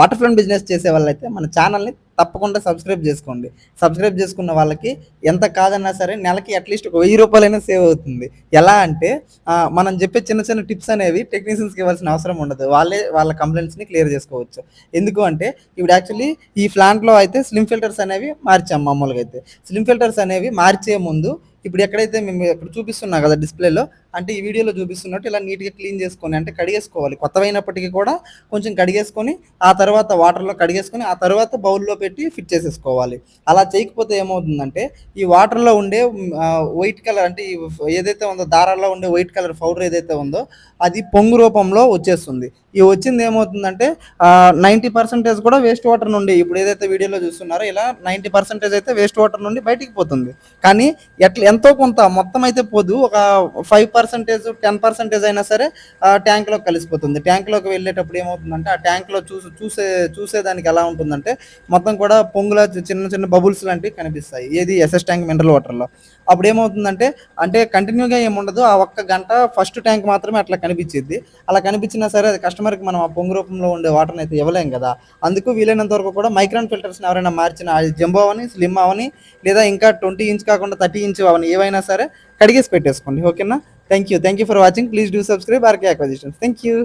Water front business చేసే వాళ్ళైతే మన ఛానల్ని తప్పకుండా సబ్స్క్రైబ్ చేసుకోండి. సబ్స్క్రైబ్ చేసుకున్న వాళ్ళకి ఎంత కాదన్నా సరే నెలకి అట్లీస్ట్ ఒక ₹1000 సేవ్ అవుతుంది. ఎలా అంటే మనం చెప్పే చిన్న చిన్న టిప్స్ అనేవి టెక్నీషియన్స్కి ఇవ్వాల్సిన అవసరం ఉండదు. వాళ్ళే వాళ్ళ కంప్లైంట్స్ని క్లియర్ చేసుకోవచ్చు. ఎందుకు అంటే ఇప్పుడు యాక్చువల్లీ ఈ ప్లాంట్లో అయితే స్లిమ్ ఫిల్టర్స్ అనేవి మార్చాం. మామూలుగా అయితే స్లిమ్ ఫిల్టర్స్ అనేవి మార్చే ముందు ఇప్పుడు ఎక్కడైతే మేము ఇక్కడ చూపిస్తున్నా కదా డిస్ప్లేలో, అంటే ఈ వీడియోలో చూపిస్తున్నట్టు ఇలా నీట్గా క్లీన్ చేసుకొని అంటే కడిగేసుకోవాలి. కొత్తవైనప్పటికీ కూడా కొంచెం కడిగేసుకొని ఆ తర్వాత వాటర్లో కడిగేసుకొని ఆ తర్వాత బౌల్లో పెట్టి ఫిట్ చేసేసుకోవాలి. అలా చేయకపోతే ఏమవుతుందంటే ఈ వాటర్లో ఉండే వైట్ కలర్ అంటే ఏదైతే ఉందో దారాల్లో ఉండే వైట్ కలర్ పౌడర్ ఏదైతే ఉందో అది పొంగు రూపంలో వచ్చేస్తుంది. ఈ వచ్చింది ఏమవుతుందంటే 90% కూడా వేస్ట్ వాటర్ నుండి, ఇప్పుడు ఏదైతే వీడియోలో చూస్తున్నారో ఇలా 90% అయితే వేస్ట్ వాటర్ నుండి బయటికి పోతుంది. కానీ ఎంతో కొంత మొత్తం అయితే పోదు, ఒక 5% 10% అయినా సరే ట్యాంక్లోకి కలిసిపోతుంది. ట్యాంక్లోకి వెళ్ళేటప్పుడు ఏమవుతుందంటే ఆ ట్యాంక్లో చూసేదానికి ఎలా ఉంటుందంటే మొత్తం కూడా పొంగులా చిన్న చిన్న బబుల్స్ లాంటివి కనిపిస్తాయి. ఏది ఎస్ఎస్ ట్యాంక్ మినరల్ వాటర్లో. అప్పుడు ఏమవుతుందంటే అంటే కంటిన్యూగా ఏముండదు, ఆ ఒక్క గంట ఫస్ట్ ట్యాంక్ మాత్రమే అట్లా కనిపించింది. అలా కనిపించినా సరే అది కస్టమర్కి మనం ఆ పొంగు రూపంలో ఉండే వాటర్ని అయితే ఇవ్వలేం కదా. అందుకు వీలైనంత వరకు కూడా మైక్రాన్ ఫిల్టర్స్ని ఎవరైనా మార్చిన, అది జంబో అవని స్లిమ్ అవని లేదా ఇంకా 20 ఇంచ్ కాకుండా 30 ఇంచ్ అవని ఏవైనా సరే కడిగేసి పెట్టేసుకోండి. ఓకేనా? Thank you for watching. Please do subscribe RK acquisitions. Thank you.